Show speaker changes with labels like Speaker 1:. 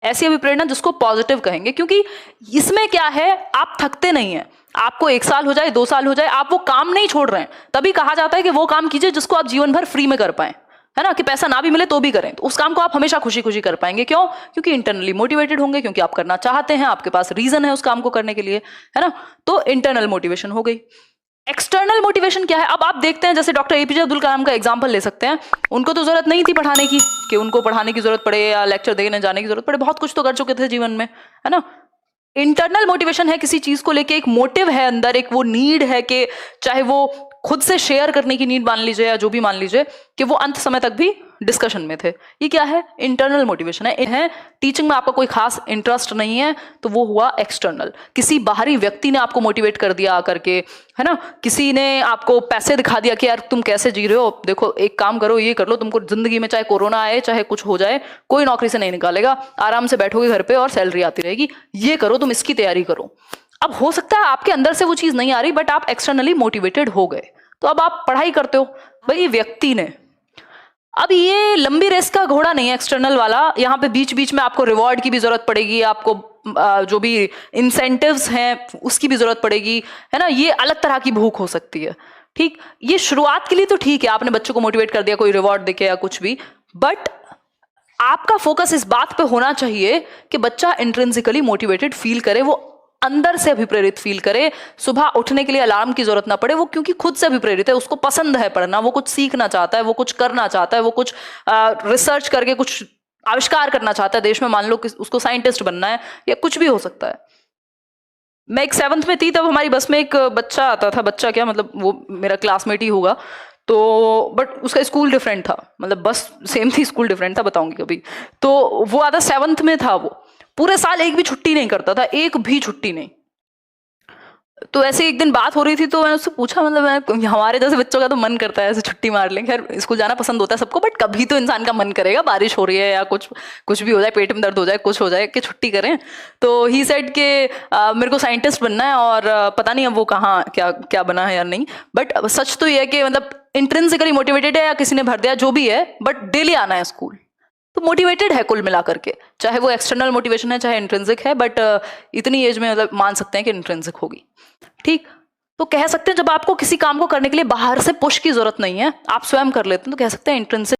Speaker 1: ऐसी अभिप्रेरणा जिसको पॉजिटिव कहेंगे, क्योंकि इसमें क्या है, आप थकते नहीं हैं। आपको 1 साल हो जाए, 2 साल हो जाए, आप वो काम नहीं छोड़ रहे हैं। तभी कहा जाता है कि वो काम कीजिए जिसको आप जीवन भर फ्री में कर पाए, है ना, कि पैसा ना भी मिले तो भी करें, तो उस काम को आप हमेशा खुशी खुशी कर पाएंगे। क्यों? क्योंकि इंटरनली मोटिवेटेड होंगे, क्योंकि आप करना चाहते हैं, आपके पास रीजन है उस काम को करने के लिए, है ना। तो इंटरनल मोटिवेशन हो गई। एक्सटर्नल मोटिवेशन क्या है? अब आप देखते हैं, जैसे डॉक्टर एपीजे अब्दुल कलाम का एग्जांपल ले सकते हैं। उनको तो जरूरत नहीं थी पढ़ाने की, कि उनको पढ़ाने की जरूरत पड़े या लेक्चर देने जाने की जरूरत पड़े, बहुत कुछ तो कर चुके थे जीवन में, है ना। इंटरनल मोटिवेशन है, किसी चीज को लेके एक मोटिव है अंदर, एक वो नीड है कि चाहे वो खुद से शेयर करने की नीड मान लीजिए या जो भी मान लीजिए, कि वो अंत समय तक भी डिस्कशन में थे। ये क्या है? इंटरनल मोटिवेशन है। टीचिंग में आपका कोई खास इंटरेस्ट नहीं है तो वो हुआ एक्सटर्नल। किसी बाहरी व्यक्ति ने आपको मोटिवेट कर दिया आकर के, है ना, किसी ने आपको पैसे दिखा दिया कि यार तुम कैसे जी रहे हो, देखो एक काम करो, ये कर लो, तुमको जिंदगी में चाहे कोरोना आए चाहे कुछ हो जाए कोई नौकरी से नहीं निकालेगा, आराम से बैठोगे घर पे और सैलरी आती रहेगी, ये करो, तुम इसकी तैयारी करो। अब हो सकता है आपके अंदर से वो चीज नहीं आ रही, बट आप एक्सटर्नली मोटिवेटेड हो गए, तो अब आप पढ़ाई करते हो। भाई व्यक्ति ने, अब ये लंबी रेस का घोड़ा नहीं है एक्सटर्नल वाला, यहाँ पे बीच बीच में आपको रिवॉर्ड की भी जरूरत पड़ेगी, आपको जो भी इंसेंटिव्स हैं उसकी भी जरूरत पड़ेगी, है ना। ये अलग तरह की भूख हो सकती है, ठीक। ये शुरुआत के लिए तो ठीक है, आपने बच्चों को मोटिवेट कर दिया कोई रिवॉर्ड देके या कुछ भी, बट आपका फोकस इस बात पे होना चाहिए कि बच्चा इंट्रिंसिकली मोटिवेटेड फील करे, वो अंदर से अभिप्रेरित फील करे, सुबह उठने के लिए अलार्म की जरूरत ना पड़े, वो क्योंकि खुद से अभिप्रेरित है, उसको पसंद है पढ़ना, वो कुछ सीखना चाहता है, वो कुछ करना चाहता है, वो कुछ रिसर्च करके कुछ आविष्कार करना चाहता है देश में, मान लो कि उसको साइंटिस्ट बनना है या कुछ भी हो सकता है। मैं एक 7th में थी, तब हमारी बस में एक बच्चा आता था, बच्चा क्या मतलब वो मेरा क्लासमेट ही होगा, तो बट उसका स्कूल डिफरेंट था, मतलब बस सेम थी, स्कूल डिफरेंट था, बताऊंगी कभी। तो वो आता 7th में था, वो पूरे साल एक भी छुट्टी नहीं करता था, एक भी छुट्टी नहीं। तो ऐसे एक दिन बात हो रही थी, तो मैंने उससे पूछा, मतलब मैं, हमारे जैसे बच्चों का तो मन करता है ऐसे छुट्टी मार लें, खैर स्कूल जाना पसंद होता है सबको, बट कभी तो इंसान का मन करेगा, बारिश हो रही है या कुछ कुछ भी हो जाए, पेट में दर्द हो जाए, कुछ हो जाए, कि छुट्टी करें। तो ही सेड के मेरे को साइंटिस्ट बनना है, और पता नहीं अब वो कहाँ क्या क्या बना है या नहीं, बट सच तो ये है कि मतलब इंट्रिंसिकली मोटिवेटेड है या किसी ने भर दिया जो भी है, बट डेली आना है स्कूल, तो मोटिवेटेड है कुल मिलाकर के, चाहे वो एक्सटर्नल मोटिवेशन है चाहे इंट्रिंसिक है, बट इतनी एज में मतलब मान सकते हैं कि इंट्रिंसिक होगी, ठीक। तो कह सकते हैं जब आपको किसी काम को करने के लिए बाहर से पुश की जरूरत नहीं है, आप स्वयं कर लेते हैं, तो कह सकते हैं इंट्रिंसिक